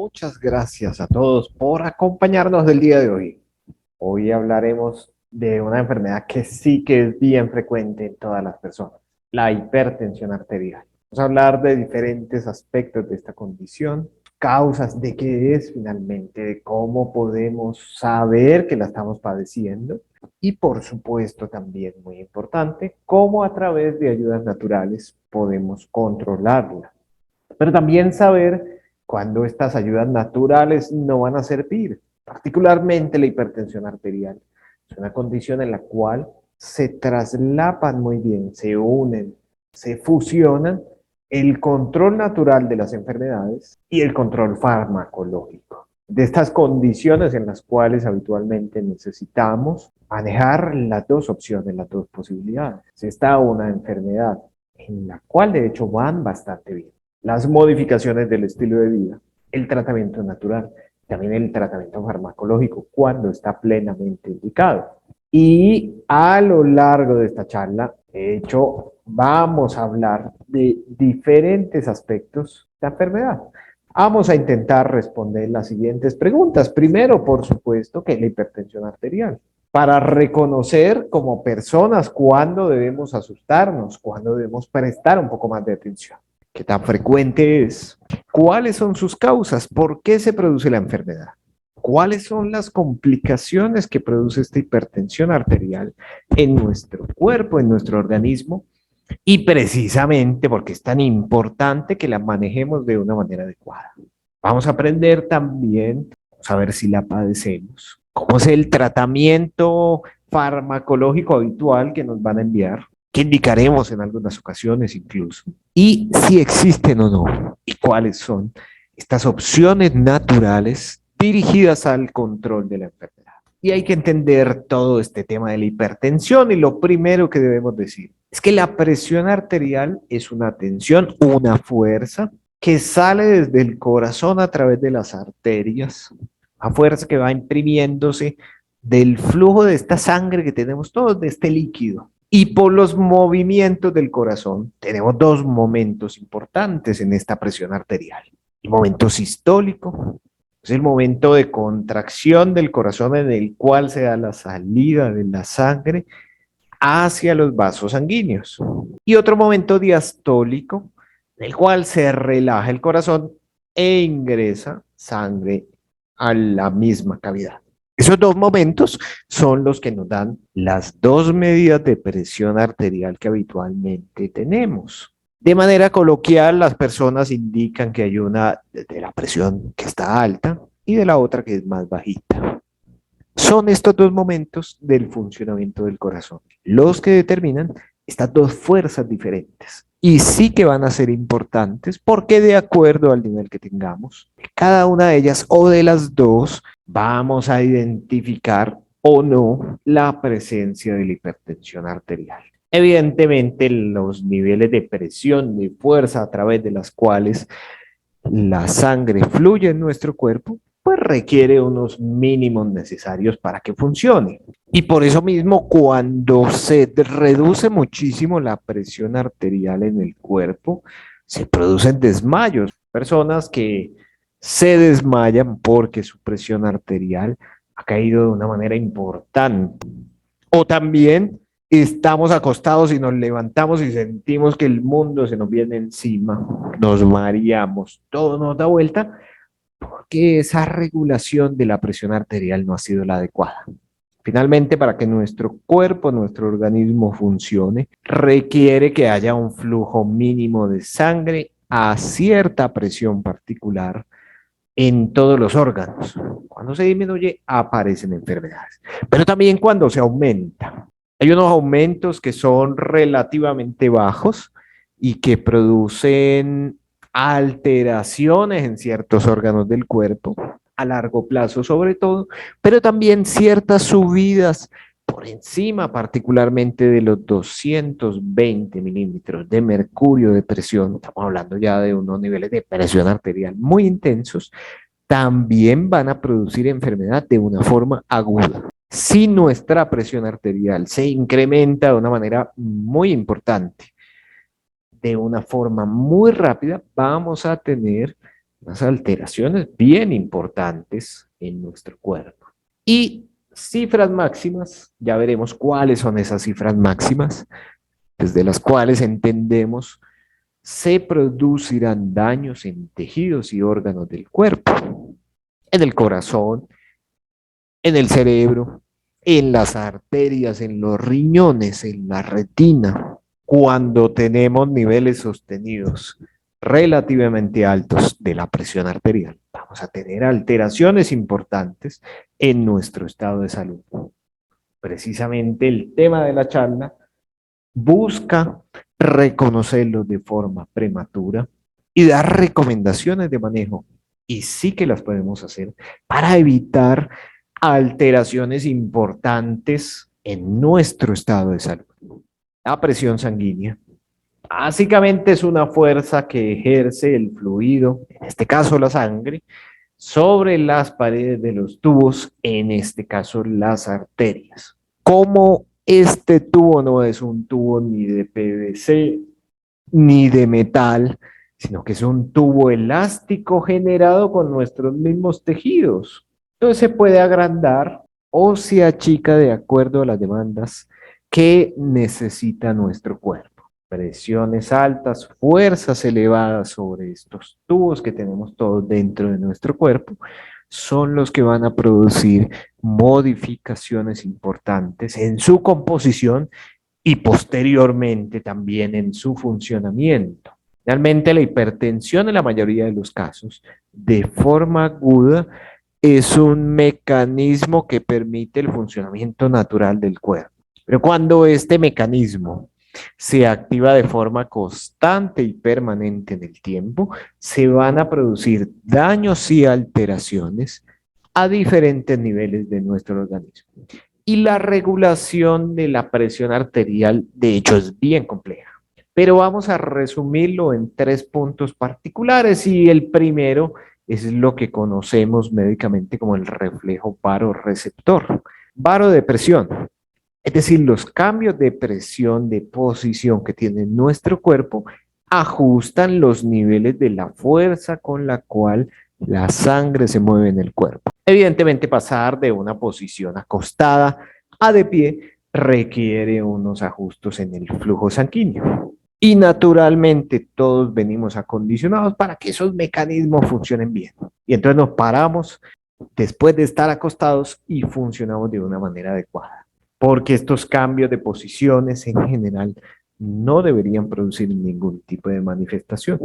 Muchas gracias a todos por acompañarnos del día de hoy. Hoy hablaremos de una enfermedad que sí que es bien frecuente en todas las personas, la hipertensión arterial. Vamos a hablar de diferentes aspectos de esta condición, causas de qué es finalmente, de cómo podemos saber que la estamos padeciendo y por supuesto también muy importante, cómo a través de ayudas naturales podemos controlarla. Pero también saber cuándo estas ayudas naturales no van a servir, particularmente la hipertensión arterial. Es una condición en la cual se traslapan muy bien, se unen, se fusionan el control natural de las enfermedades y el control farmacológico. De estas condiciones en las cuales habitualmente necesitamos manejar las dos opciones, las dos posibilidades. Si está una enfermedad en la cual de hecho van bastante bien, las modificaciones del estilo de vida, el tratamiento natural, también el tratamiento farmacológico cuando está plenamente indicado. Y a lo largo de esta charla, de hecho, vamos a hablar de diferentes aspectos de la enfermedad. Vamos a intentar responder las siguientes preguntas. Primero, por supuesto, que es la hipertensión arterial. Para reconocer como personas cuándo debemos asustarnos, cuándo debemos prestar un poco más de atención. ¿Qué tan frecuente es? ¿Cuáles son sus causas? ¿Por qué se produce la enfermedad? ¿Cuáles son las complicaciones que produce esta hipertensión arterial en nuestro cuerpo, en nuestro organismo? Y precisamente porque es tan importante que la manejemos de una manera adecuada. Vamos a aprender también, vamos a ver si la padecemos, cómo es el tratamiento farmacológico habitual que nos van a enviar, que indicaremos en algunas ocasiones incluso, y si existen o no, y cuáles son estas opciones naturales dirigidas al control de la enfermedad. Y hay que entender todo este tema de la hipertensión y lo primero que debemos decir es que la presión arterial es una tensión, una fuerza que sale desde el corazón a través de las arterias, a fuerza que va imprimiéndose del flujo de esta sangre que tenemos todos, de este líquido. Y por los movimientos del corazón, tenemos dos momentos importantes en esta presión arterial. El momento sistólico, es el momento de contracción del corazón en el cual se da la salida de la sangre hacia los vasos sanguíneos. Y otro momento diastólico, en el cual se relaja el corazón e ingresa sangre a la misma cavidad. Esos dos momentos son los que nos dan las dos medidas de presión arterial que habitualmente tenemos. De manera coloquial, las personas indican que hay una de la presión que está alta y de la otra que es más bajita. Son estos dos momentos del funcionamiento del corazón los que determinan estas dos fuerzas diferentes. Y sí que van a ser importantes porque de acuerdo al nivel que tengamos, cada una de ellas o de las dos, vamos a identificar o no la presencia de la hipertensión arterial. Evidentemente, los niveles de presión, de fuerza a través de las cuales la sangre fluye en nuestro cuerpo, pues requiere unos mínimos necesarios para que funcione. Y por eso mismo, cuando se reduce muchísimo la presión arterial en el cuerpo, se producen desmayos. Personas que se desmayan porque su presión arterial ha caído de una manera importante. O también estamos acostados y nos levantamos y sentimos que el mundo se nos viene encima, nos mareamos, todo nos da vuelta porque esa regulación de la presión arterial no ha sido la adecuada. Finalmente, para que nuestro cuerpo, nuestro organismo funcione, requiere que haya un flujo mínimo de sangre a cierta presión particular en todos los órganos. Cuando se disminuye, aparecen enfermedades, pero también cuando se aumenta. Hay unos aumentos que son relativamente bajos y que producen alteraciones en ciertos órganos del cuerpo, a largo plazo sobre todo, pero también ciertas subidas por encima particularmente de los 220 milímetros de mercurio de presión, estamos hablando ya de unos niveles de presión arterial muy intensos, también van a producir enfermedad de una forma aguda. Si nuestra presión arterial se incrementa de una manera muy importante, de una forma muy rápida, vamos a tener unas alteraciones bien importantes en nuestro cuerpo. Y cifras máximas, ya veremos cuáles son esas cifras máximas, desde las cuales entendemos se producirán daños en tejidos y órganos del cuerpo, en el corazón, en el cerebro, en las arterias, en los riñones, en la retina, cuando tenemos niveles sostenidos relativamente altos de la presión arterial. Vamos a tener alteraciones importantes en nuestro estado de salud. Precisamente el tema de la charla busca reconocerlos de forma prematura y dar recomendaciones de manejo. Y sí que las podemos hacer para evitar alteraciones importantes en nuestro estado de salud. La presión sanguínea básicamente es una fuerza que ejerce el fluido, en este caso la sangre, sobre las paredes de los tubos, en este caso las arterias. Como este tubo no es un tubo ni de PVC ni de metal, sino que es un tubo elástico generado con nuestros mismos tejidos. Entonces se puede agrandar o se achica de acuerdo a las demandas que necesita nuestro cuerpo. Presiones altas, fuerzas elevadas sobre estos tubos que tenemos todos dentro de nuestro cuerpo son los que van a producir modificaciones importantes en su composición y posteriormente también en su funcionamiento. Realmente la hipertensión en la mayoría de los casos, de forma aguda, es un mecanismo que permite el funcionamiento natural del cuerpo. Pero cuando este mecanismo se activa de forma constante y permanente en el tiempo, se van a producir daños y alteraciones a diferentes niveles de nuestro organismo. Y la regulación de la presión arterial, de hecho, es bien compleja. Pero vamos a resumirlo en 3 puntos particulares y el primero es lo que conocemos médicamente como el reflejo baroreceptor. Baro de presión, es decir, los cambios de presión, de posición que tiene nuestro cuerpo ajustan los niveles de la fuerza con la cual la sangre se mueve en el cuerpo. Evidentemente, pasar de una posición acostada a de pie requiere unos ajustes en el flujo sanguíneo. Y naturalmente todos venimos acondicionados para que esos mecanismos funcionen bien. Y entonces nos paramos después de estar acostados y funcionamos de una manera adecuada. Porque estos cambios de posiciones en general no deberían producir ningún tipo de manifestación.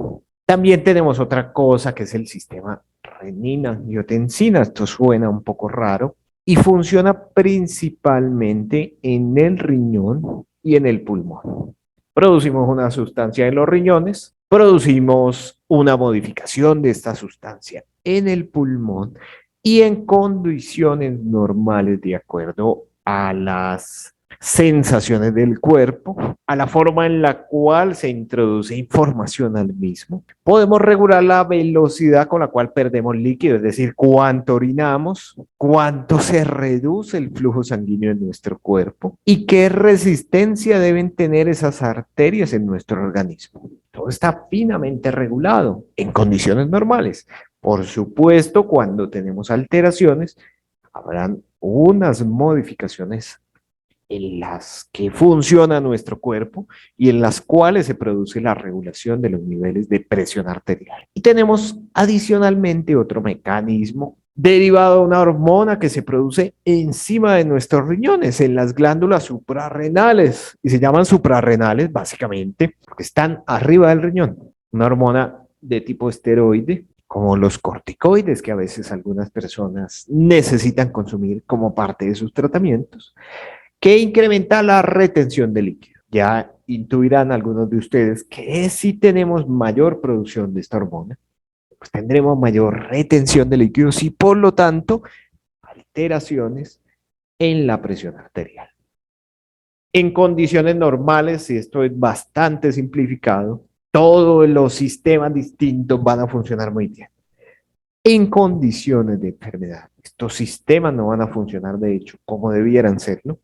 También tenemos otra cosa que es el sistema renina-angiotensina. Esto suena un poco raro y funciona principalmente en el riñón y en el pulmón. Producimos una sustancia en los riñones, producimos una modificación de esta sustancia en el pulmón y en condiciones normales de acuerdo a las sensaciones del cuerpo, a la forma en la cual se introduce información al mismo. Podemos regular la velocidad con la cual perdemos líquido, es decir, cuánto orinamos, cuánto se reduce el flujo sanguíneo en nuestro cuerpo y qué resistencia deben tener esas arterias en nuestro organismo. Todo está finamente regulado en condiciones normales. Por supuesto, cuando tenemos alteraciones, habrán unas modificaciones en las que funciona nuestro cuerpo y en las cuales se produce la regulación de los niveles de presión arterial. Y tenemos adicionalmente otro mecanismo derivado de una hormona que se produce encima de nuestros riñones, en las glándulas suprarrenales, y se llaman suprarrenales básicamente porque están arriba del riñón. Una hormona de tipo esteroide, como los corticoides que a veces algunas personas necesitan consumir como parte de sus tratamientos, que incrementa la retención de líquido. Ya intuirán algunos de ustedes que si tenemos mayor producción de esta hormona, pues tendremos mayor retención de líquidos y por lo tanto alteraciones en la presión arterial. En condiciones normales, y esto es bastante simplificado, todos los sistemas distintos van a funcionar muy bien. En condiciones de enfermedad, estos sistemas no van a funcionar de hecho como debieran serlo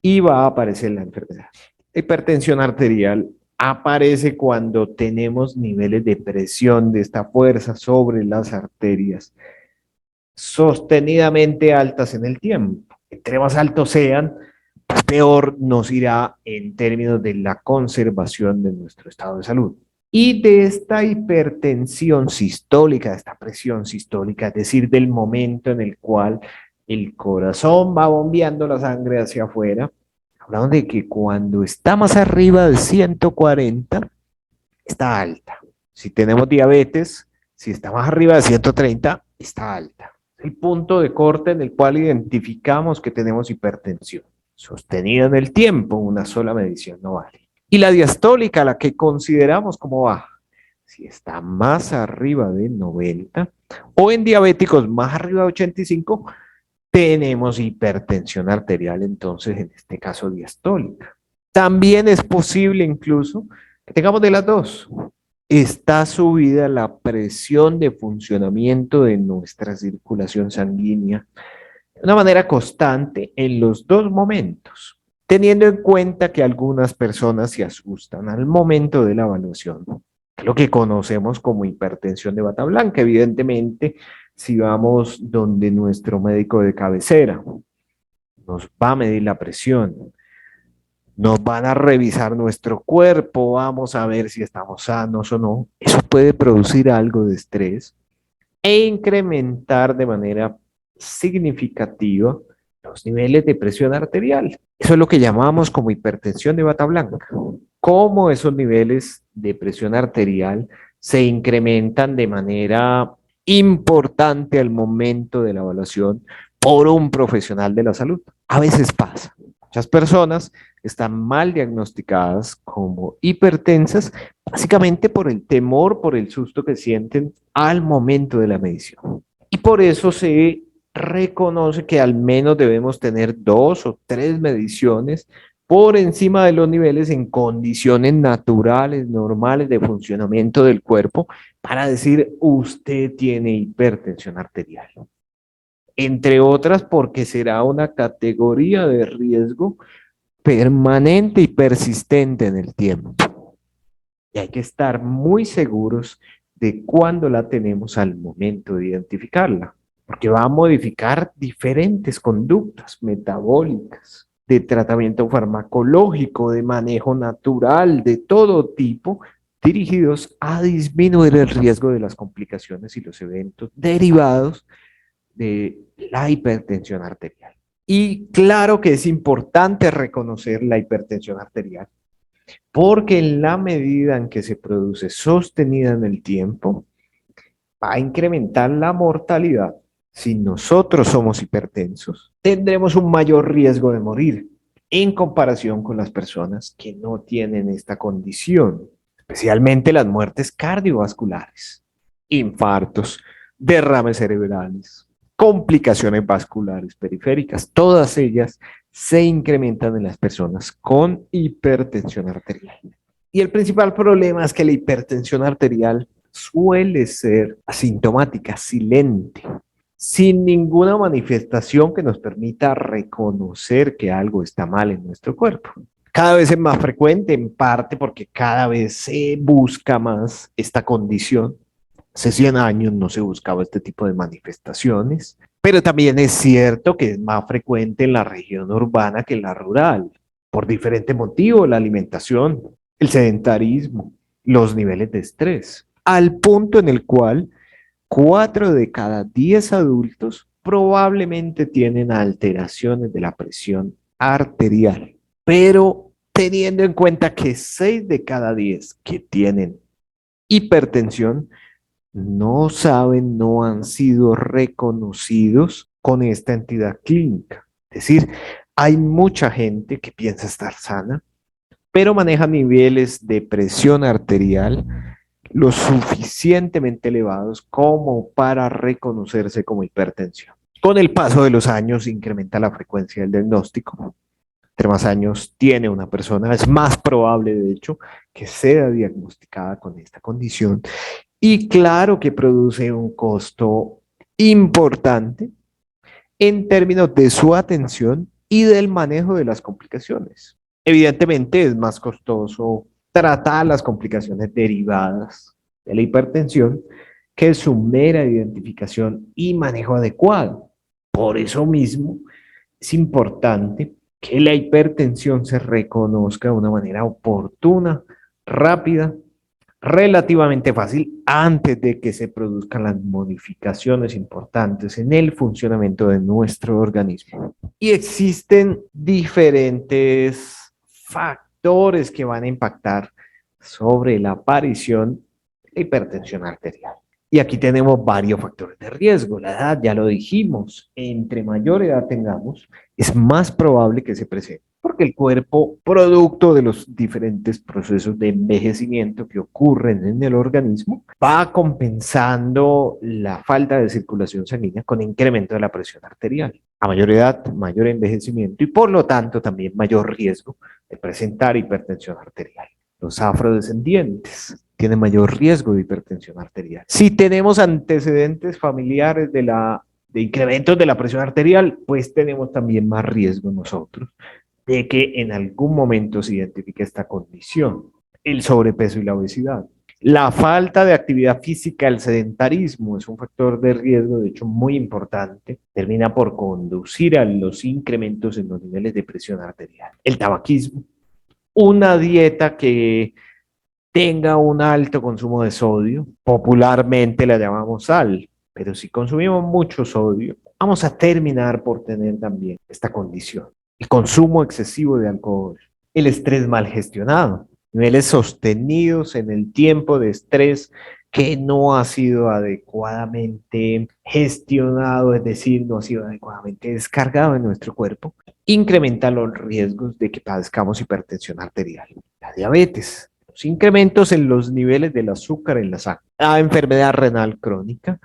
y va a aparecer la enfermedad. Hipertensión arterial aparece cuando tenemos niveles de presión de esta fuerza sobre las arterias sostenidamente altas en el tiempo. Entre más altos sean, pues peor nos irá en términos de la conservación de nuestro estado de salud. Y de esta hipertensión sistólica, de esta presión sistólica, es decir, del momento en el cual el corazón va bombeando la sangre hacia afuera, hablamos de que cuando está más arriba de 140, está alta. Si tenemos diabetes, si está más arriba de 130, está alta. Es el punto de corte en el cual identificamos que tenemos hipertensión. Sostenida en el tiempo, una sola medición no vale. Y la diastólica, la que consideramos como baja, si está más arriba de 90 o en diabéticos más arriba de 85, tenemos hipertensión arterial, entonces en este caso diastólica. También es posible incluso que tengamos de las dos. Está subida la presión de funcionamiento de nuestra circulación sanguínea de una manera constante en los dos momentos, teniendo en cuenta que algunas personas se asustan al momento de la evaluación, lo que conocemos como hipertensión de bata blanca. Evidentemente, si vamos donde nuestro médico de cabecera nos va a medir la presión, nos van a revisar nuestro cuerpo, vamos a ver si estamos sanos o no, eso puede producir algo de estrés e incrementar de manera significativa los niveles de presión arterial. Eso es lo que llamamos como hipertensión de bata blanca. Cómo esos niveles de presión arterial se incrementan de manera importante al momento de la evaluación por un profesional de la salud. A veces pasa. Muchas personas están mal diagnosticadas como hipertensas, básicamente por el temor, por el susto que sienten al momento de la medición. Y por eso se reconoce que al menos debemos tener 2 o 3 mediciones por encima de los niveles en condiciones naturales, normales de funcionamiento del cuerpo, para decir usted tiene hipertensión arterial. Entre otras porque será una categoría de riesgo permanente y persistente en el tiempo. Y hay que estar muy seguros de cuándo la tenemos al momento de identificarla, porque va a modificar diferentes conductas metabólicas, de tratamiento farmacológico, de manejo natural, de todo tipo, dirigidos a disminuir el riesgo de las complicaciones y los eventos derivados de la hipertensión arterial. Y claro que es importante reconocer la hipertensión arterial, porque en la medida en que se produce sostenida en el tiempo, va a incrementar la mortalidad. Si nosotros somos hipertensos, tendremos un mayor riesgo de morir en comparación con las personas que no tienen esta condición, especialmente las muertes cardiovasculares, infartos, derrames cerebrales, complicaciones vasculares periféricas, todas ellas se incrementan en las personas con hipertensión arterial. Y el principal problema es que la hipertensión arterial suele ser asintomática, silente, sin ninguna manifestación que nos permita reconocer que algo está mal en nuestro cuerpo. Cada vez es más frecuente, en parte porque cada vez se busca más esta condición. Hace 100 años no se buscaba este tipo de manifestaciones, pero también es cierto que es más frecuente en la región urbana que en la rural, por diferentes motivos, la alimentación, el sedentarismo, los niveles de estrés, al punto en el cual 4 de cada 10 adultos probablemente tienen alteraciones de la presión arterial, pero teniendo en cuenta que 6 de cada 10 que tienen hipertensión no saben, no han sido reconocidos con esta entidad clínica. Es decir, hay mucha gente que piensa estar sana, pero maneja niveles de presión arterial lo suficientemente elevados como para reconocerse como hipertensión. Con el paso de los años incrementa la frecuencia del diagnóstico. Entre más años tiene una persona, es más probable, de hecho, que sea diagnosticada con esta condición. Y claro que produce un costo importante en términos de su atención y del manejo de las complicaciones. Evidentemente es más costoso tratar las complicaciones derivadas de la hipertensión, que es su mera identificación y manejo adecuado. Por eso mismo es importante que la hipertensión se reconozca de una manera oportuna, rápida, relativamente fácil antes de que se produzcan las modificaciones importantes en el funcionamiento de nuestro organismo. Y existen diferentes factores que van a impactar sobre la aparición de hipertensión arterial. Y aquí tenemos varios factores de riesgo. La edad, ya lo dijimos, entre mayor edad tengamos, es más probable que se presente, porque el cuerpo, producto de los diferentes procesos de envejecimiento que ocurren en el organismo, va compensando la falta de circulación sanguínea con incremento de la presión arterial. A mayor edad, mayor envejecimiento y por lo tanto también mayor riesgo de presentar hipertensión arterial. Los afrodescendientes tienen mayor riesgo de hipertensión arterial. Si tenemos antecedentes familiares de incrementos de la presión arterial, pues tenemos también más riesgo nosotros de que en algún momento se identifique esta condición, el sobrepeso y la obesidad. La falta de actividad física, el sedentarismo, es un factor de riesgo, de hecho, muy importante. Termina por conducir a los incrementos en los niveles de presión arterial. El tabaquismo, una dieta que tenga un alto consumo de sodio, popularmente la llamamos sal, pero si consumimos mucho sodio, vamos a terminar por tener también esta condición. El consumo excesivo de alcohol, el estrés mal gestionado, niveles sostenidos en el tiempo de estrés que no ha sido adecuadamente gestionado, es decir, no ha sido adecuadamente descargado en nuestro cuerpo, incrementa los riesgos de que padezcamos hipertensión arterial. La diabetes, los incrementos en los niveles del azúcar en la sangre, la enfermedad renal crónica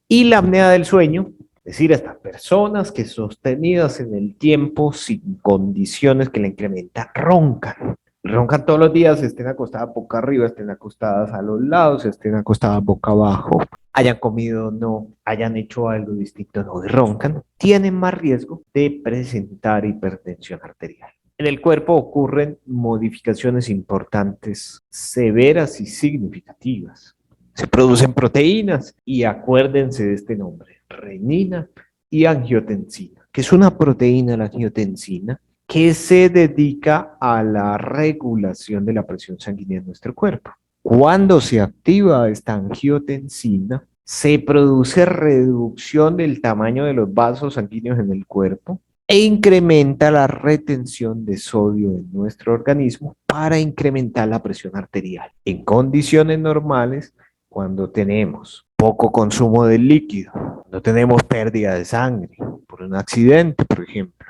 y la apnea del sueño, es decir, estas personas que sostenidas en el tiempo sin condiciones que la incrementan, roncan todos los días, estén acostadas boca arriba, estén acostadas a los lados, estén acostadas boca abajo, hayan comido o no, hayan hecho algo distinto, no, y roncan, tienen más riesgo de presentar hipertensión arterial. En el cuerpo ocurren modificaciones importantes, severas y significativas. Se producen proteínas y acuérdense de este nombre, renina y angiotensina, que es una proteína, la angiotensina, que se dedica a la regulación de la presión sanguínea en nuestro cuerpo. Cuando se activa esta angiotensina, se produce reducción del tamaño de los vasos sanguíneos en el cuerpo e incrementa la retención de sodio en nuestro organismo para incrementar la presión arterial. En condiciones normales, cuando tenemos poco consumo de líquido, no tenemos pérdida de sangre por un accidente, por ejemplo,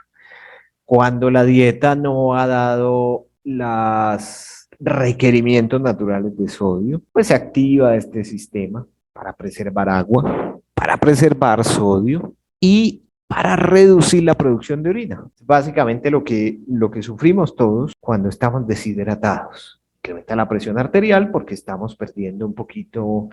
cuando la dieta no ha dado los requerimientos naturales de sodio, pues se activa este sistema para preservar agua, para preservar sodio y para reducir la producción de orina. Básicamente lo que sufrimos todos cuando estamos deshidratados. Incrementa la presión arterial porque estamos perdiendo un poquito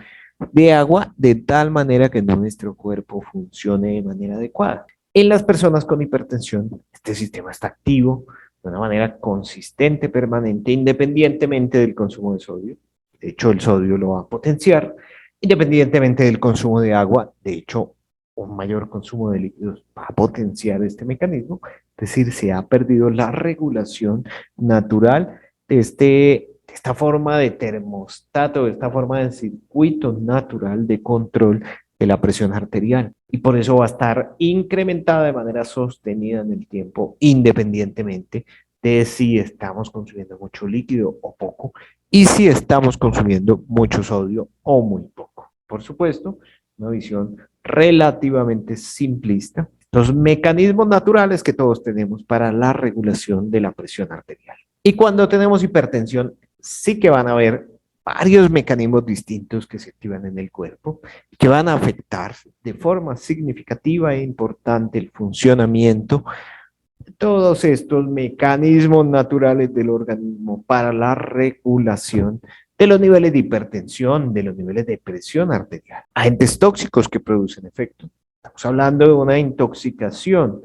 de agua de tal manera que nuestro cuerpo funcione de manera adecuada. En las personas con hipertensión, este sistema está activo de una manera consistente, permanente, independientemente del consumo de sodio. De hecho, el sodio lo va a potenciar, independientemente del consumo de agua. De hecho, un mayor consumo de líquidos va a potenciar este mecanismo. Es decir, se ha perdido la regulación natural de esta forma de termostato, de esta forma de circuito natural de control de la presión arterial y por eso va a estar incrementada de manera sostenida en el tiempo, independientemente de si estamos consumiendo mucho líquido o poco y si estamos consumiendo mucho sodio o muy poco. Por supuesto, una visión relativamente simplista, los mecanismos naturales que todos tenemos para la regulación de la presión arterial. Y cuando tenemos hipertensión, sí que van a haber varios mecanismos distintos que se activan en el cuerpo que van a afectar de forma significativa e importante el funcionamiento de todos estos mecanismos naturales del organismo para la regulación de los niveles de hipertensión, de los niveles de presión arterial. Agentes tóxicos que producen efecto. Estamos hablando de una intoxicación,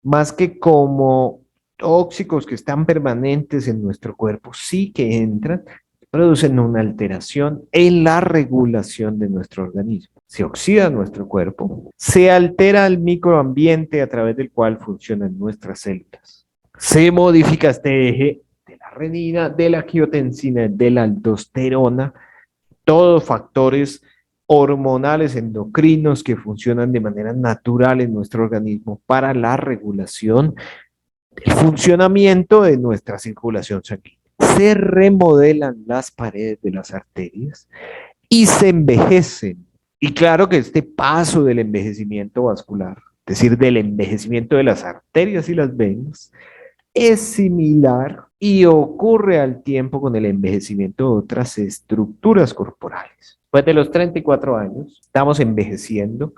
más que como tóxicos que están permanentes en nuestro cuerpo sí que entran, producen una alteración en la regulación de nuestro organismo. Se oxida nuestro cuerpo, se altera el microambiente a través del cual funcionan nuestras células. Se modifica este eje de la renina, de la angiotensina, de la aldosterona, todos factores hormonales endocrinos que funcionan de manera natural en nuestro organismo para la regulación del funcionamiento de nuestra circulación sanguínea. Se remodelan las paredes de las arterias y se envejecen. Y claro que este paso del envejecimiento vascular, es decir, del envejecimiento de las arterias y las venas, es similar y ocurre al tiempo con el envejecimiento de otras estructuras corporales. Después de los 34 años, estamos envejeciendo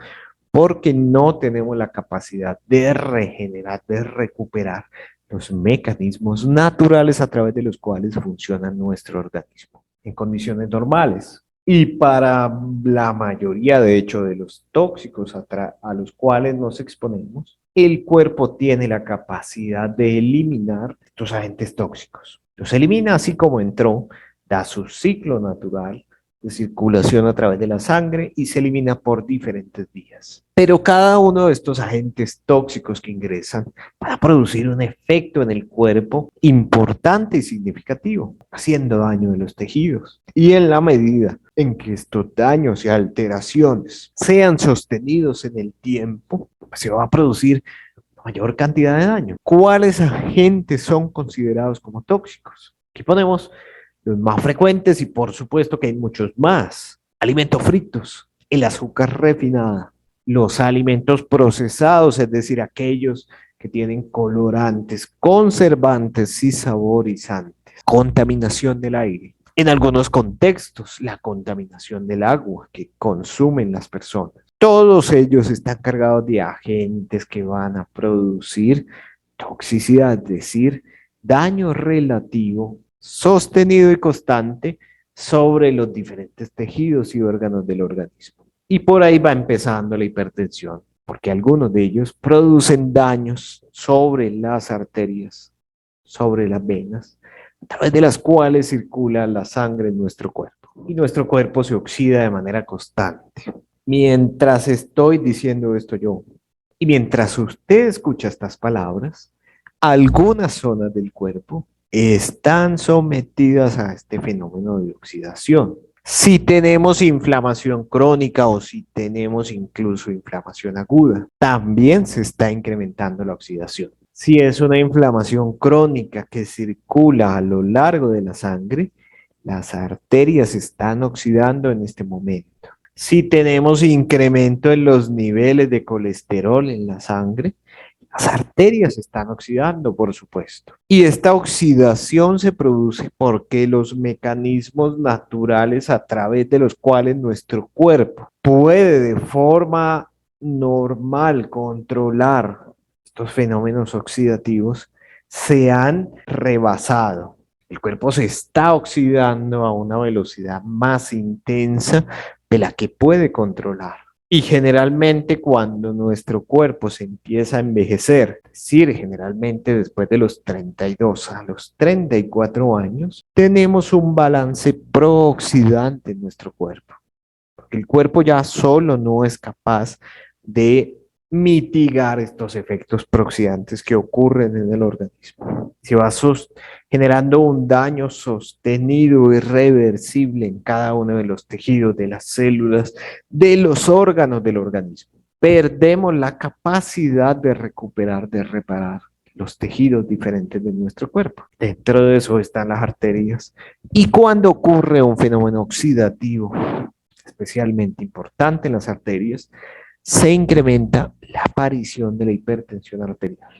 porque no tenemos la capacidad de regenerar, de recuperar los mecanismos naturales a través de los cuales funciona nuestro organismo en condiciones normales. Y para la mayoría, de hecho, de los tóxicos a los cuales nos exponemos, el cuerpo tiene la capacidad de eliminar estos agentes tóxicos. Los elimina así como entró, da su ciclo natural de circulación a través de la sangre y se elimina por diferentes vías. Pero cada uno de estos agentes tóxicos que ingresan va a producir un efecto en el cuerpo importante y significativo, haciendo daño en los tejidos. Y en la medida en que estos daños y alteraciones sean sostenidos en el tiempo, se va a producir mayor cantidad de daño. ¿Cuáles agentes son considerados como tóxicos? Aquí ponemos los más frecuentes y por supuesto que hay muchos más. Alimentos fritos, el azúcar refinada, los alimentos procesados, es decir, aquellos que tienen colorantes, conservantes y saborizantes. Contaminación del aire. En algunos contextos, la contaminación del agua que consumen las personas. Todos ellos están cargados de agentes que van a producir toxicidad, es decir, daño relativo, sostenido y constante sobre los diferentes tejidos y órganos del organismo. Y por ahí va empezando la hipertensión, porque algunos de ellos producen daños sobre las arterias, sobre las venas, a través de las cuales circula la sangre en nuestro cuerpo. Y nuestro cuerpo se oxida de manera constante. Mientras estoy diciendo esto yo, y mientras usted escucha estas palabras, algunas zonas del cuerpo están sometidas a este fenómeno de oxidación. Si tenemos inflamación crónica o si tenemos incluso inflamación aguda, también se está incrementando la oxidación. Si es una inflamación crónica que circula a lo largo de la sangre, las arterias se están oxidando en este momento. Si tenemos incremento en los niveles de colesterol en la sangre, las arterias se están oxidando, por supuesto. Y esta oxidación se produce porque los mecanismos naturales a través de los cuales nuestro cuerpo puede de forma normal controlar estos fenómenos oxidativos se han rebasado. El cuerpo se está oxidando a una velocidad más intensa de la que puede controlar. Y generalmente cuando nuestro cuerpo se empieza a envejecer, es decir, generalmente después de los 32 a los 34 años, tenemos un balance prooxidante en nuestro cuerpo. Porque el cuerpo ya solo no es capaz de mitigar estos efectos prooxidantes que ocurren en el organismo. Se va generando un daño sostenido, irreversible en cada uno de los tejidos, de las células, de los órganos del organismo. Perdemos la capacidad de recuperar, de reparar los tejidos diferentes de nuestro cuerpo. Dentro de eso están las arterias. Y cuando ocurre un fenómeno oxidativo, especialmente importante en las arterias, se incrementa la aparición de la hipertensión arterial.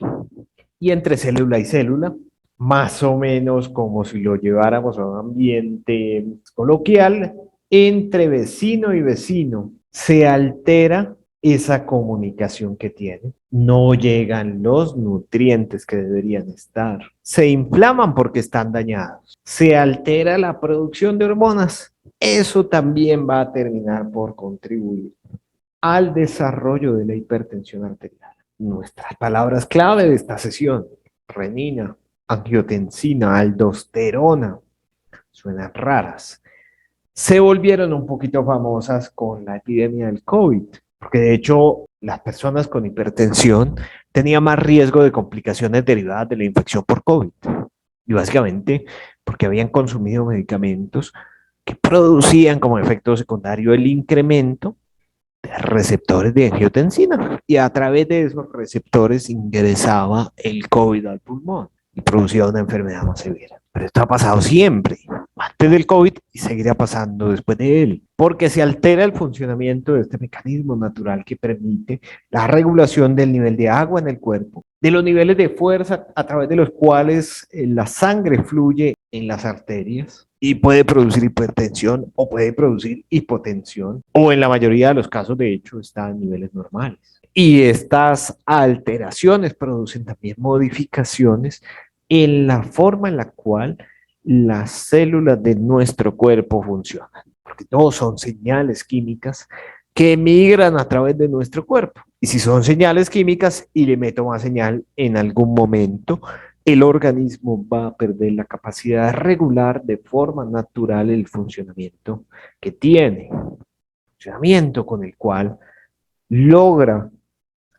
Y entre célula y célula, más o menos como si lo lleváramos a un ambiente coloquial, entre vecino y vecino se altera esa comunicación que tiene. No llegan los nutrientes que deberían estar. Se inflaman porque están dañados. Se altera la producción de hormonas. Eso también va a terminar por contribuir al desarrollo de la hipertensión arterial. Nuestras palabras clave de esta sesión: renina, angiotensina, aldosterona, suenan raras. Se volvieron un poquito famosas con la epidemia del COVID, porque de hecho las personas con hipertensión tenían más riesgo de complicaciones derivadas de la infección por COVID. Y básicamente porque habían consumido medicamentos que producían como efecto secundario el incremento de receptores de angiotensina. Y a través de esos receptores ingresaba el COVID al pulmón y producía una enfermedad más severa. Pero esto ha pasado siempre, antes del COVID y seguirá pasando después de él, porque se altera el funcionamiento de este mecanismo natural que permite la regulación del nivel de agua en el cuerpo, de los niveles de fuerza a través de los cuales la sangre fluye en las arterias y puede producir hipertensión o puede producir hipotensión, o en la mayoría de los casos, de hecho, está en niveles normales. Y estas alteraciones producen también modificaciones en la forma en la cual las células de nuestro cuerpo funcionan, porque todos son señales químicas que migran a través de nuestro cuerpo. Y si son señales químicas y le meto más señal en algún momento, el organismo va a perder la capacidad de regular de forma natural el funcionamiento que tiene, funcionamiento con el cual logra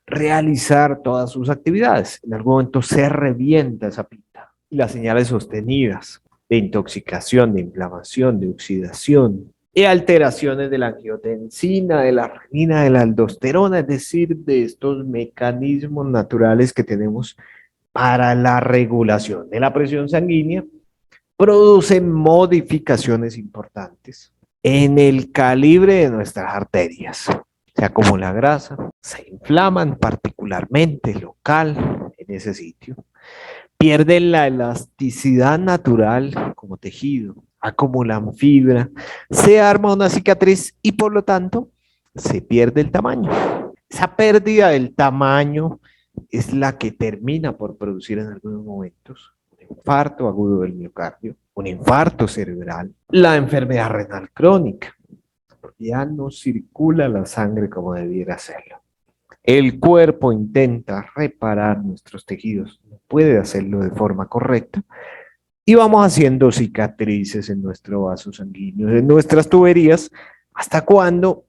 realizar todas sus actividades. En algún momento se revienta esa pita y las señales sostenidas de intoxicación, de inflamación, de oxidación y alteraciones de la angiotensina, de la renina, de la aldosterona, es decir, de estos mecanismos naturales que tenemos para la regulación de la presión sanguínea, producen modificaciones importantes en el calibre de nuestras arterias. Se acumula grasa, se inflaman particularmente local en ese sitio, pierden la elasticidad natural como tejido, acumulan fibra, se arma una cicatriz y por lo tanto se pierde el tamaño. Esa pérdida del tamaño es la que termina por producir en algunos momentos un infarto agudo del miocardio, un infarto cerebral, la enfermedad renal crónica. Ya no circula la sangre como debiera hacerlo. El cuerpo intenta reparar nuestros tejidos, no puede hacerlo de forma correcta y vamos haciendo cicatrices en nuestro vaso sanguíneo, en nuestras tuberías, hasta cuando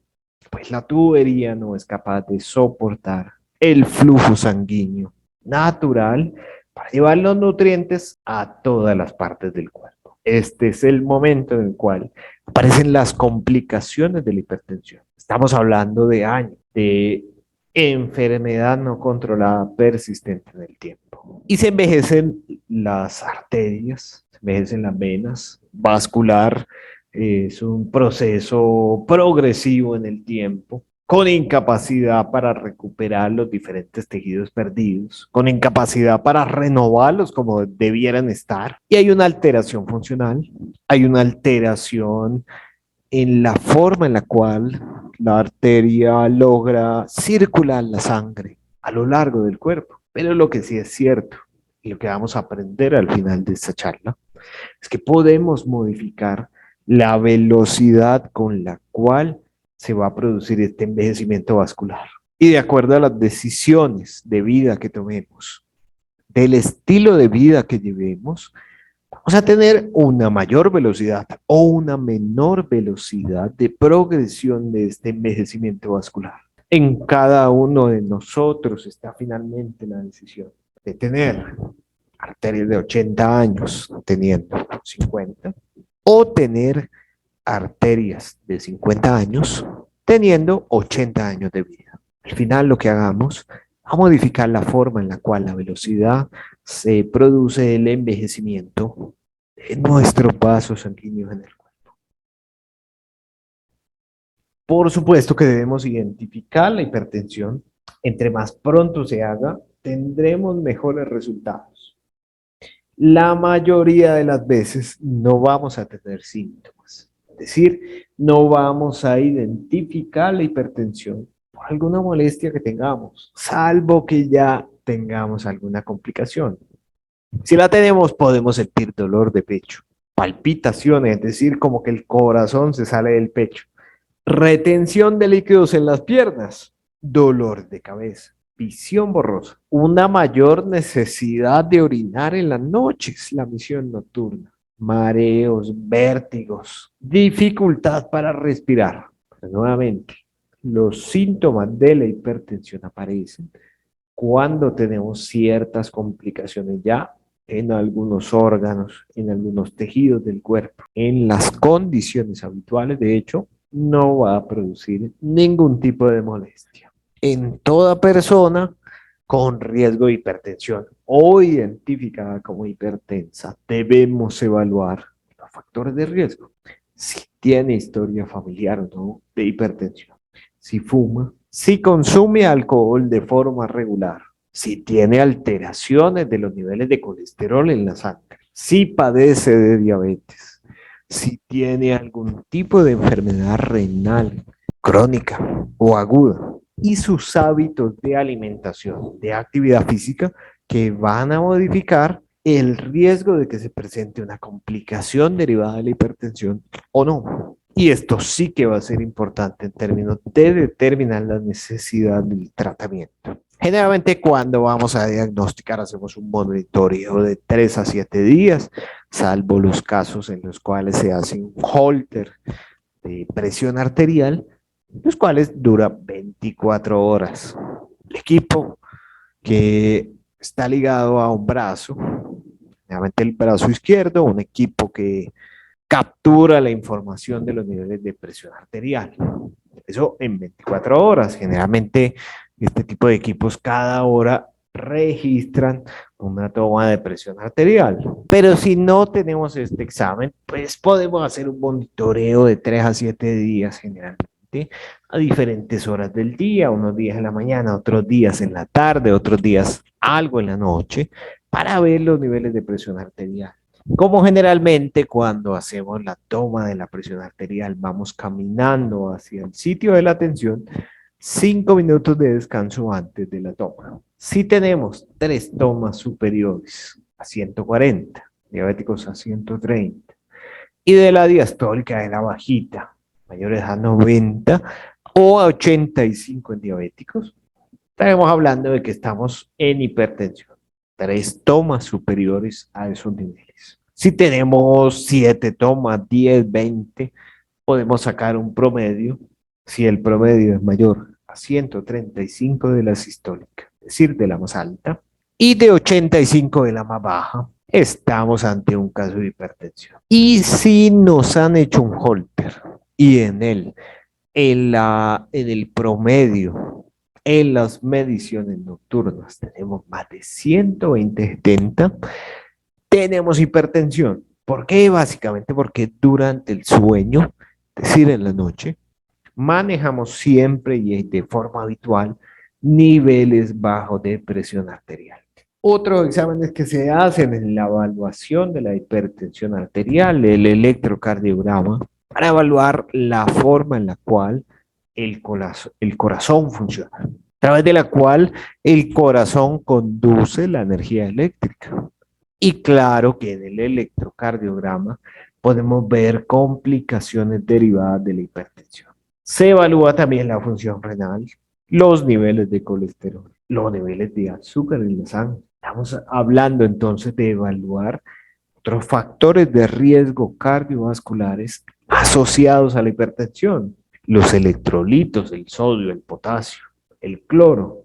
pues la tubería no es capaz de soportar el flujo sanguíneo natural para llevar los nutrientes a todas las partes del cuerpo. Este es el momento en el cual aparecen las complicaciones de la hipertensión. Estamos hablando de años, de enfermedad no controlada persistente en el tiempo. Y se envejecen las arterias, se envejecen las venas, vascular, es un proceso progresivo en el tiempo, con incapacidad para recuperar los diferentes tejidos perdidos, con incapacidad para renovarlos como debieran estar. Y hay una alteración funcional, hay una alteración en la forma en la cual la arteria logra circular la sangre a lo largo del cuerpo. Pero lo que sí es cierto, y lo que vamos a aprender al final de esta charla, es que podemos modificar la velocidad con la cual se va a producir este envejecimiento vascular. Y de acuerdo a las decisiones de vida que tomemos, del estilo de vida que llevemos, vamos a tener una mayor velocidad o una menor velocidad de progresión de este envejecimiento vascular. En cada uno de nosotros está finalmente la decisión de tener arterias de 80 años teniendo 50 o tener arterias de 50 años teniendo 80 años de vida. Al final lo que hagamos a modificar la forma en la cual la velocidad se produce el envejecimiento en nuestros vasos sanguíneos en el cuerpo. Por supuesto que debemos identificar la hipertensión. Entre más pronto se haga, tendremos mejores resultados. La mayoría de las veces no vamos a tener síntomas. Es decir, no vamos a identificar la hipertensión por alguna molestia que tengamos, salvo que ya tengamos alguna complicación. Si la tenemos, podemos sentir dolor de pecho, palpitaciones, es decir, como que el corazón se sale del pecho, retención de líquidos en las piernas, dolor de cabeza, visión borrosa, una mayor necesidad de orinar en las noches, la misión nocturna, mareos, vértigos, dificultad para respirar. Pero nuevamente, los síntomas de la hipertensión aparecen cuando tenemos ciertas complicaciones ya en algunos órganos, en algunos tejidos del cuerpo. En las condiciones habituales, de hecho, no va a producir ningún tipo de molestia. En toda persona con riesgo de hipertensión o identificada como hipertensa, debemos evaluar los factores de riesgo. Si tiene historia familiar o no de hipertensión, si fuma, si consume alcohol de forma regular, si tiene alteraciones de los niveles de colesterol en la sangre, si padece de diabetes, si tiene algún tipo de enfermedad renal crónica o aguda y sus hábitos de alimentación, de actividad física que van a modificar el riesgo de que se presente una complicación derivada de la hipertensión o no. Y esto sí que va a ser importante en términos de determinar la necesidad del tratamiento. Generalmente cuando vamos a diagnosticar hacemos un monitoreo de 3 a 7 días, salvo los casos en los cuales se hace un holter de presión arterial, los cuales dura 24 horas. El equipo que está ligado a un brazo, generalmente el brazo izquierdo, un equipo que captura la información de los niveles de presión arterial. Eso en 24 horas. Generalmente este tipo de equipos cada hora registran una toma de presión arterial. Pero si no tenemos este examen, pues podemos hacer un monitoreo de 3 a 7 días generalmente a diferentes horas del día, unos días en la mañana, otros días en la tarde, otros días algo en la noche, para ver los niveles de presión arterial. Como generalmente cuando hacemos la toma de la presión arterial, vamos caminando hacia el sitio de la tensión, 5 minutos de descanso antes de la toma. Si tenemos 3 tomas superiores a 140, diabéticos a 130, y de la diastólica de la bajita, mayores a 90 o a 85 en diabéticos, estaremos hablando de que estamos en hipertensión. 3 tomas superiores a esos niveles. Si tenemos 7 tomas, 10, 20, podemos sacar un promedio. Si el promedio es mayor a 135 de la sistólica, es decir, de la más alta, y de 85 de la más baja, estamos ante un caso de hipertensión. Y si nos han hecho un holter y en el promedio, en las mediciones nocturnas, tenemos más de 120-70, tenemos hipertensión. ¿Por qué? Básicamente porque durante el sueño, es decir, en la noche, manejamos siempre y de forma habitual niveles bajos de presión arterial. Otros exámenes que se hacen en la evaluación de la hipertensión arterial, el electrocardiograma, para evaluar la forma en la cual el corazón funciona, a través de la cual el corazón conduce la energía eléctrica. Y claro que en el electrocardiograma podemos ver complicaciones derivadas de la hipertensión. Se evalúa también la función renal, los niveles de colesterol, los niveles de azúcar en la sangre. Estamos hablando entonces de evaluar otros factores de riesgo cardiovasculares asociados a la hipertensión, los electrolitos, el sodio, el potasio, el cloro.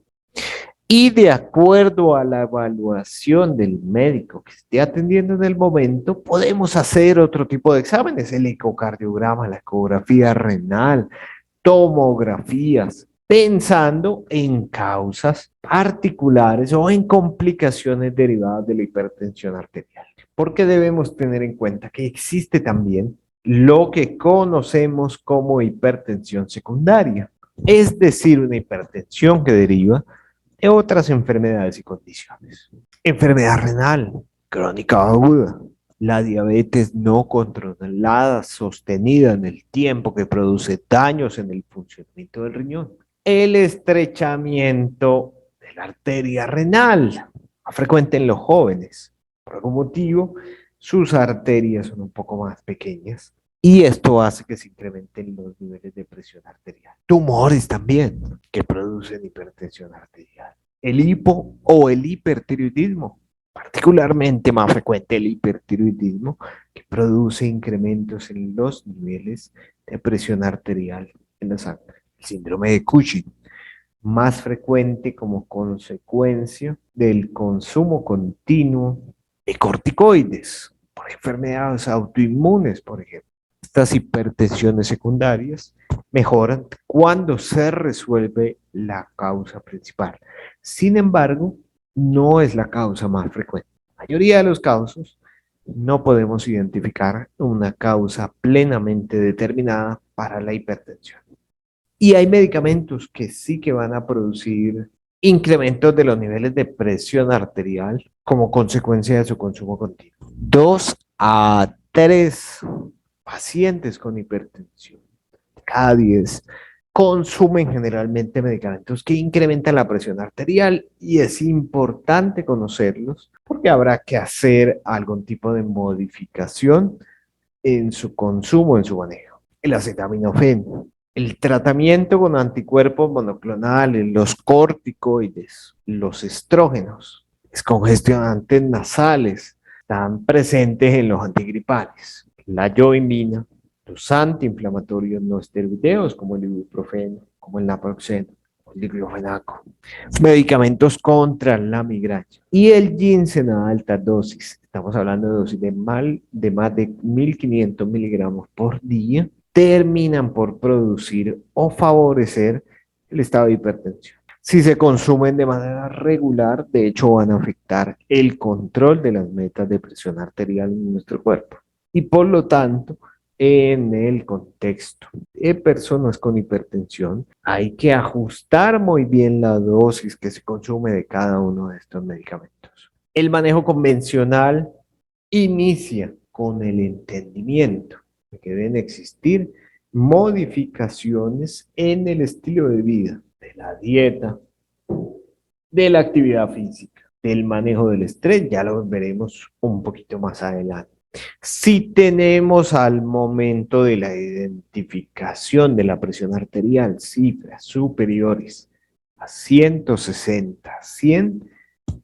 Y de acuerdo a la evaluación del médico que esté atendiendo en el momento, podemos hacer otro tipo de exámenes, el ecocardiograma, la ecografía renal, tomografías, pensando en causas particulares o en complicaciones derivadas de la hipertensión arterial. Porque debemos tener en cuenta que existe también lo que conocemos como hipertensión secundaria, es decir, una hipertensión que deriva de otras enfermedades y condiciones. Enfermedad renal, crónica o aguda, la diabetes no controlada, sostenida en el tiempo, que produce daños en el funcionamiento del riñón, el estrechamiento de la arteria renal, más frecuente en los jóvenes. Por algún motivo, sus arterias son un poco más pequeñas y esto hace que se incrementen los niveles de presión arterial. Tumores también que producen hipertensión arterial. el hipo o el hipertiroidismo, particularmente más frecuente el hipertiroidismo, que produce incrementos en los niveles de presión arterial en la sangre. El síndrome de Cushing, más frecuente como consecuencia del consumo continuo de corticoides por enfermedades autoinmunes, por ejemplo. Estas hipertensiones secundarias mejoran cuando se resuelve la causa principal. Sin embargo, no es la causa más frecuente. La mayoría de los casos no podemos identificar una causa plenamente determinada para la hipertensión. Y hay medicamentos que sí que van a producir incrementos de los niveles de presión arterial como consecuencia de su consumo continuo. 2 a 3 pacientes con hipertensión cada 10 consumen generalmente medicamentos que incrementan la presión arterial y es importante conocerlos porque habrá que hacer algún tipo de modificación en su consumo, en su manejo. El acetaminofén, el tratamiento con anticuerpos monoclonales, los corticoides, los estrógenos, descongestionantes nasales, están presentes en los antigripales. La yohimbina, los antiinflamatorios no esteroideos como el ibuprofeno, como el naproxeno, el diclofenaco, medicamentos contra la migraña y el ginseng a alta dosis. Estamos hablando de dosis de más de 1500 miligramos por día, terminan por producir o favorecer el estado de hipertensión. Si se consumen de manera regular, de hecho van a afectar el control de las metas de presión arterial en nuestro cuerpo. Y por lo tanto, en el contexto de personas con hipertensión, hay que ajustar muy bien la dosis que se consume de cada uno de estos medicamentos. El manejo convencional inicia con el entendimiento de que deben existir modificaciones en el estilo de vida, de la dieta, de la actividad física, del manejo del estrés, ya lo veremos un poquito más adelante. Si tenemos al momento de la identificación de la presión arterial cifras superiores a 160, 100,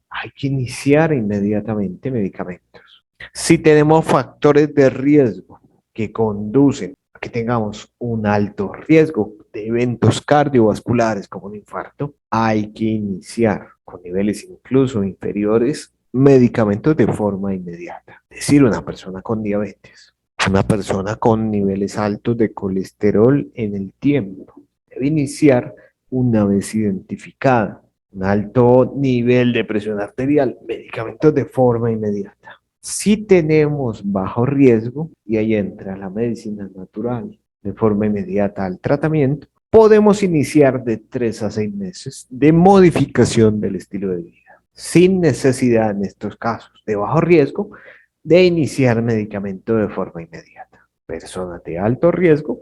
hay que iniciar inmediatamente medicamentos. Si tenemos factores de riesgo que conducen a que tengamos un alto riesgo de eventos cardiovasculares como un infarto, hay que iniciar con niveles incluso inferiores medicamentos de forma inmediata. Es decir, una persona con diabetes, una persona con niveles altos de colesterol en el tiempo, debe iniciar una vez identificada un alto nivel de presión arterial, medicamentos de forma inmediata. Si tenemos bajo riesgo, y ahí entra la medicina natural de forma inmediata al tratamiento, podemos iniciar de 3 a 6 meses de modificación del estilo de vida, sin necesidad en estos casos de bajo riesgo de iniciar medicamento de forma inmediata. Personas de alto riesgo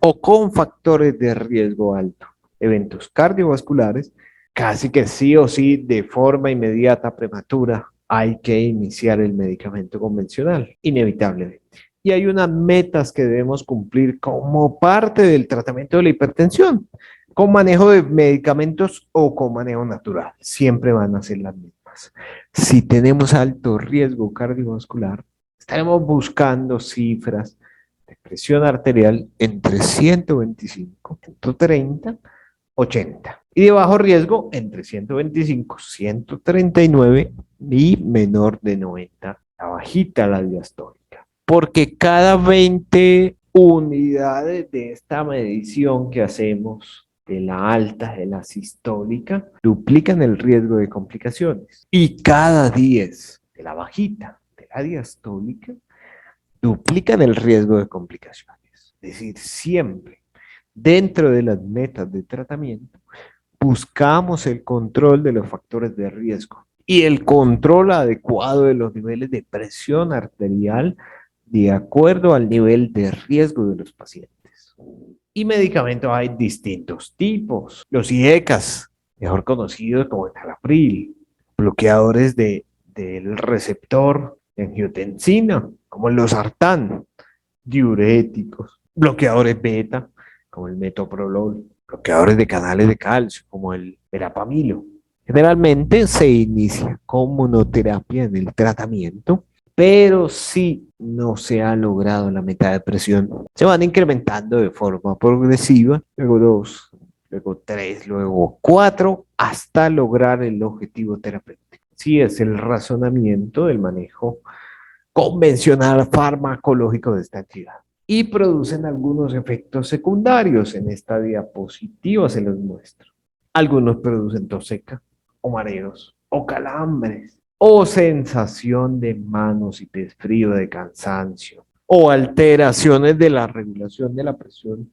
o con factores de riesgo alto, eventos cardiovasculares, casi que sí o sí, de forma inmediata, prematura, hay que iniciar el medicamento convencional, inevitablemente. Y hay unas metas que debemos cumplir como parte del tratamiento de la hipertensión, con manejo de medicamentos o con manejo natural. Siempre van a ser las mismas. Si tenemos alto riesgo cardiovascular, estaremos buscando cifras de presión arterial entre 125, 130, 80. Y de bajo riesgo entre 125, 139 y menor de 90, la bajita la diastólica. Porque cada 20 unidades de esta medición que hacemos de la alta, de la sistólica, duplican el riesgo de complicaciones. Y cada 10 de la bajita, de la diastólica, duplican el riesgo de complicaciones. Es decir, siempre dentro de las metas de tratamiento, buscamos el control de los factores de riesgo y el control adecuado de los niveles de presión arterial de acuerdo al nivel de riesgo de los pacientes. Y medicamentos hay distintos tipos. Los IECAS, mejor conocidos como enalapril, bloqueadores del receptor de angiotensina, como los sartán, diuréticos, bloqueadores beta, como el metoprolol, bloqueadores de canales de calcio, como el verapamilo, Generalmente se inicia con monoterapia en el tratamiento, pero si no se ha logrado la meta de presión, se van incrementando de forma progresiva, luego 2, luego 3, luego 4, hasta lograr el objetivo terapéutico. Sí, es el razonamiento del manejo convencional farmacológico de esta entidad. Y producen algunos efectos secundarios. En esta diapositiva se los muestro. Algunos producen tos seca, o mareos, o calambres, o sensación de manos y pies frío, de cansancio, o alteraciones de la regulación de la presión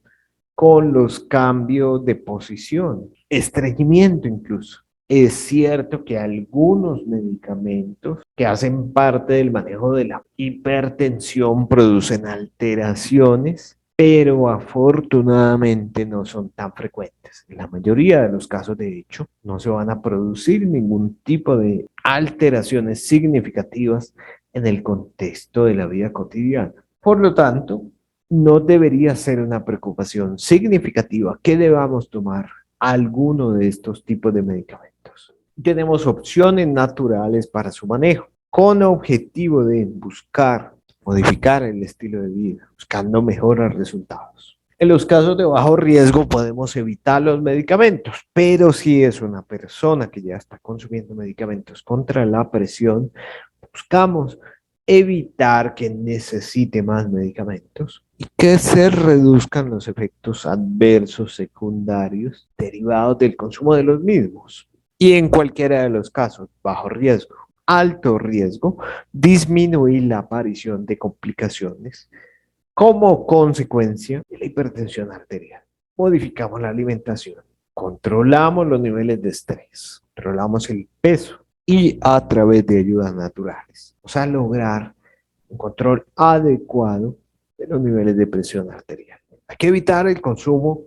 con los cambios de posición, estreñimiento incluso. Es cierto que algunos medicamentos que hacen parte del manejo de la hipertensión producen alteraciones, pero afortunadamente no son tan frecuentes. En la mayoría de los casos, de hecho, no se van a producir ningún tipo de alteraciones significativas en el contexto de la vida cotidiana. Por lo tanto, no debería ser una preocupación significativa que debamos tomar alguno de estos tipos de medicamentos. Tenemos opciones naturales para su manejo, con objetivo de buscar modificar el estilo de vida, buscando mejores resultados. En los casos de bajo riesgo podemos evitar los medicamentos, pero si es una persona que ya está consumiendo medicamentos contra la presión, buscamos evitar que necesite más medicamentos y que se reduzcan los efectos adversos secundarios derivados del consumo de los mismos. Y en cualquiera de los casos, bajo riesgo, alto riesgo, disminuir la aparición de complicaciones como consecuencia de la hipertensión arterial. Modificamos la alimentación, controlamos los niveles de estrés, controlamos el peso y a través de ayudas naturales. O sea, lograr un control adecuado de los niveles de presión arterial. Hay que evitar el consumo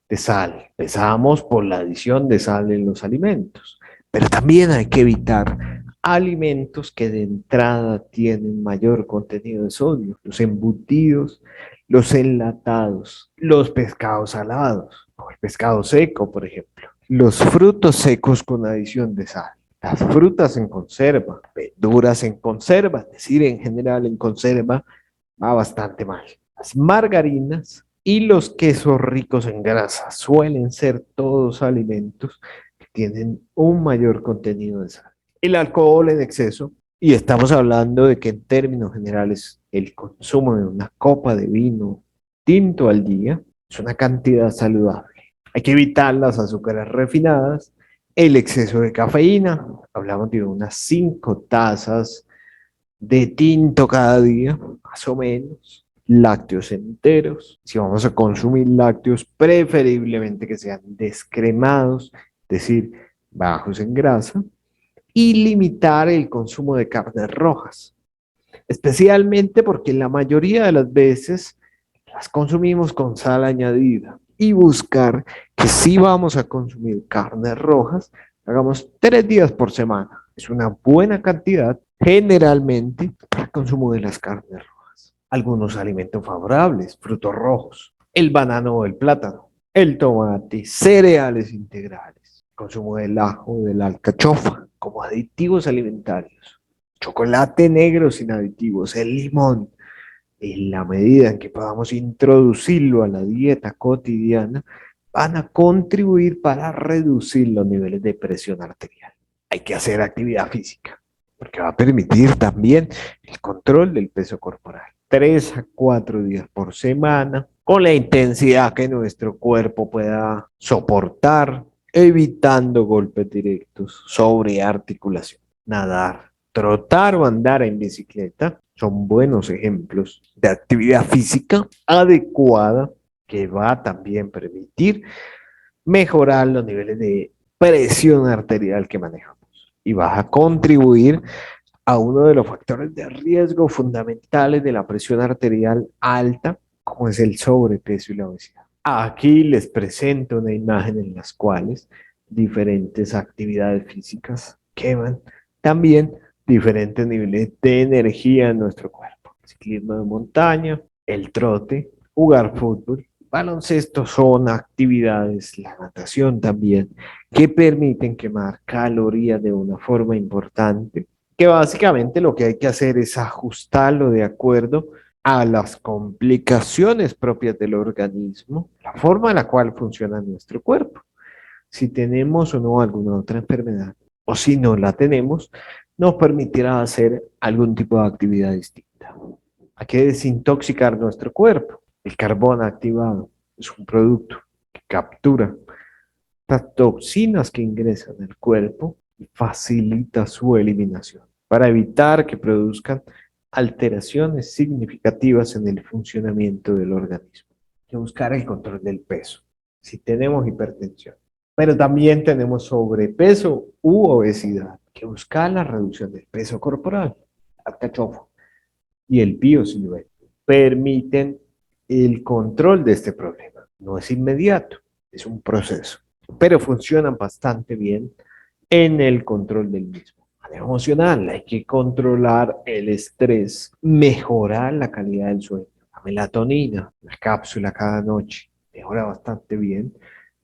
de sal. Empezamos por la adición de sal en los alimentos, pero también hay que evitar alimentos que de entrada tienen mayor contenido de sodio, los embutidos, los enlatados, los pescados salados, o el pescado seco, por ejemplo, los frutos secos con adición de sal, las frutas en conserva, verduras en conserva, es decir, en general en conserva va bastante mal. Las margarinas y los quesos ricos en grasa suelen ser todos alimentos que tienen un mayor contenido de sal. El alcohol en exceso, y estamos hablando de que en términos generales el consumo de una copa de vino tinto al día es una cantidad saludable. Hay que evitar las azúcares refinadas, el exceso de cafeína, hablamos de unas 5 tazas de tinto cada día, más o menos, lácteos enteros. Si vamos a consumir lácteos, preferiblemente que sean descremados, es decir, bajos en grasa, y limitar el consumo de carnes rojas, especialmente porque la mayoría de las veces las consumimos con sal añadida, y buscar que si vamos a consumir carnes rojas, hagamos 3 días por semana. Es una buena cantidad generalmente para el consumo de las carnes rojas. Algunos alimentos favorables, frutos rojos, el banano o el plátano, el tomate, cereales integrales, consumo del ajo, de la alcachofa como aditivos alimentarios, chocolate negro sin aditivos, el limón, en la medida en que podamos introducirlo a la dieta cotidiana, van a contribuir para reducir los niveles de presión arterial. Hay que hacer actividad física, porque va a permitir también el control del peso corporal. 3 a 4 días por semana, con la intensidad que nuestro cuerpo pueda soportar, evitando golpes directos sobre articulación. Nadar, trotar o andar en bicicleta son buenos ejemplos de actividad física adecuada que va a también permitir mejorar los niveles de presión arterial que manejamos y va a contribuir a uno de los factores de riesgo fundamentales de la presión arterial alta, como es el sobrepeso y la obesidad. Aquí les presento una imagen en las cuales diferentes actividades físicas queman también diferentes niveles de energía en nuestro cuerpo. El ciclismo de montaña, el trote, jugar fútbol, baloncesto son actividades, la natación también, que permiten quemar calorías de una forma importante, que básicamente lo que hay que hacer es ajustarlo de acuerdo a las complicaciones propias del organismo, la forma en la cual funciona nuestro cuerpo. Si tenemos o no alguna otra enfermedad, o si no la tenemos, nos permitirá hacer algún tipo de actividad distinta. Hay que desintoxicar nuestro cuerpo. El carbón activado es un producto que captura las toxinas que ingresan al cuerpo y facilita su eliminación para evitar que produzcan alteraciones significativas en el funcionamiento del organismo. Hay que buscar el control del peso si tenemos hipertensión, pero también tenemos sobrepeso u obesidad. Hay que buscar la reducción del peso corporal. Alcachofo y el biosilueta permiten el control de este problema. No es inmediato, es un proceso, pero funcionan bastante bien en el control del mismo. Manejo emocional, hay que controlar el estrés, mejorar la calidad del sueño. La melatonina, la cápsula cada noche, mejora bastante bien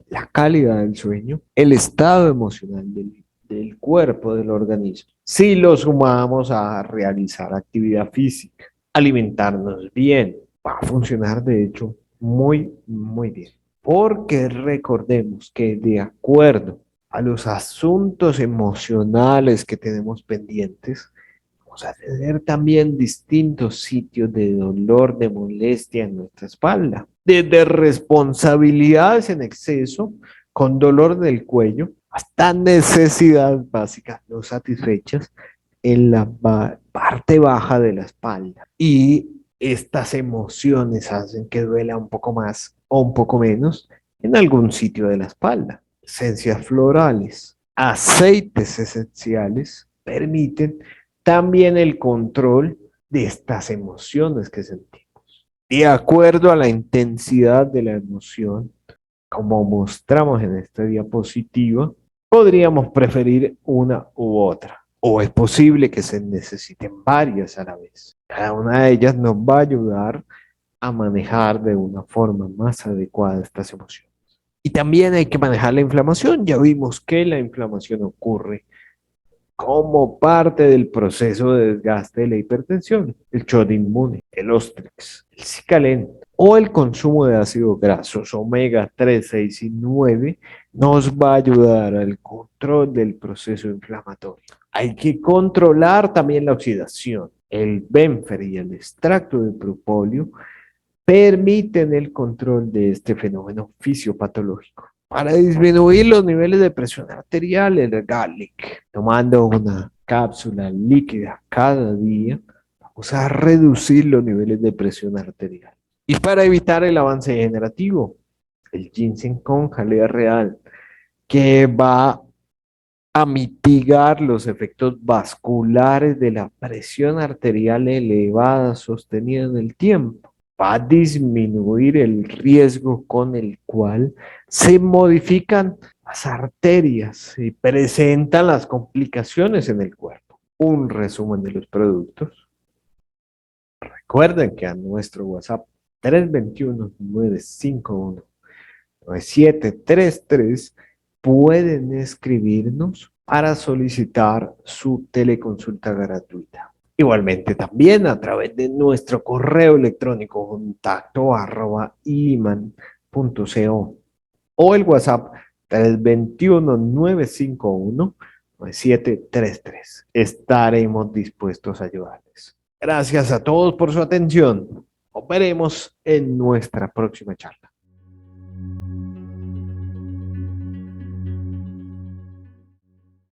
la calidad del sueño, el estado emocional del cuerpo, del organismo. Si lo sumamos a realizar actividad física, alimentarnos bien, va a funcionar de hecho muy bien. Porque recordemos que de acuerdo a los asuntos emocionales que tenemos pendientes, vamos a tener también distintos sitios de dolor, de molestia en nuestra espalda, desde responsabilidades en exceso, con dolor del cuello, hasta necesidades básicas no satisfechas en la parte baja de la espalda. Y estas emociones hacen que duela un poco más o un poco menos en algún sitio de la espalda. Esencias florales, aceites esenciales permiten también el control de estas emociones que sentimos. De acuerdo a la intensidad de la emoción, como mostramos en esta diapositiva, podríamos preferir una u otra. O es posible que se necesiten varias a la vez. Cada una de ellas nos va a ayudar a manejar de una forma más adecuada estas emociones. Y también hay que manejar la inflamación. Ya vimos que la inflamación ocurre como parte del proceso de desgaste de la hipertensión, el shot inmune, el Ostrix, el Cicalén o el consumo de ácidos grasos omega 3, 6 y 9 nos va a ayudar al control del proceso inflamatorio. Hay que controlar también la oxidación. El Benfer y el extracto de propóleo permiten el control de este fenómeno fisiopatológico. Para disminuir los niveles de presión arterial, el Gallic, tomando una cápsula líquida cada día, vamos a reducir los niveles de presión arterial. Y para evitar el avance degenerativo, el ginseng con jalea real, que va a mitigar los efectos vasculares de la presión arterial elevada sostenida en el tiempo. Va a disminuir el riesgo con el cual se modifican las arterias y presentan las complicaciones en el cuerpo. Un resumen de los productos. Recuerden que a nuestro WhatsApp 321-951-9733 pueden escribirnos para solicitar su teleconsulta gratuita. Igualmente también a través de nuestro correo electrónico contacto@iman.co o el WhatsApp 321-951-9733. Estaremos dispuestos a ayudarles. Gracias a todos por su atención. Nos veremos en nuestra próxima charla.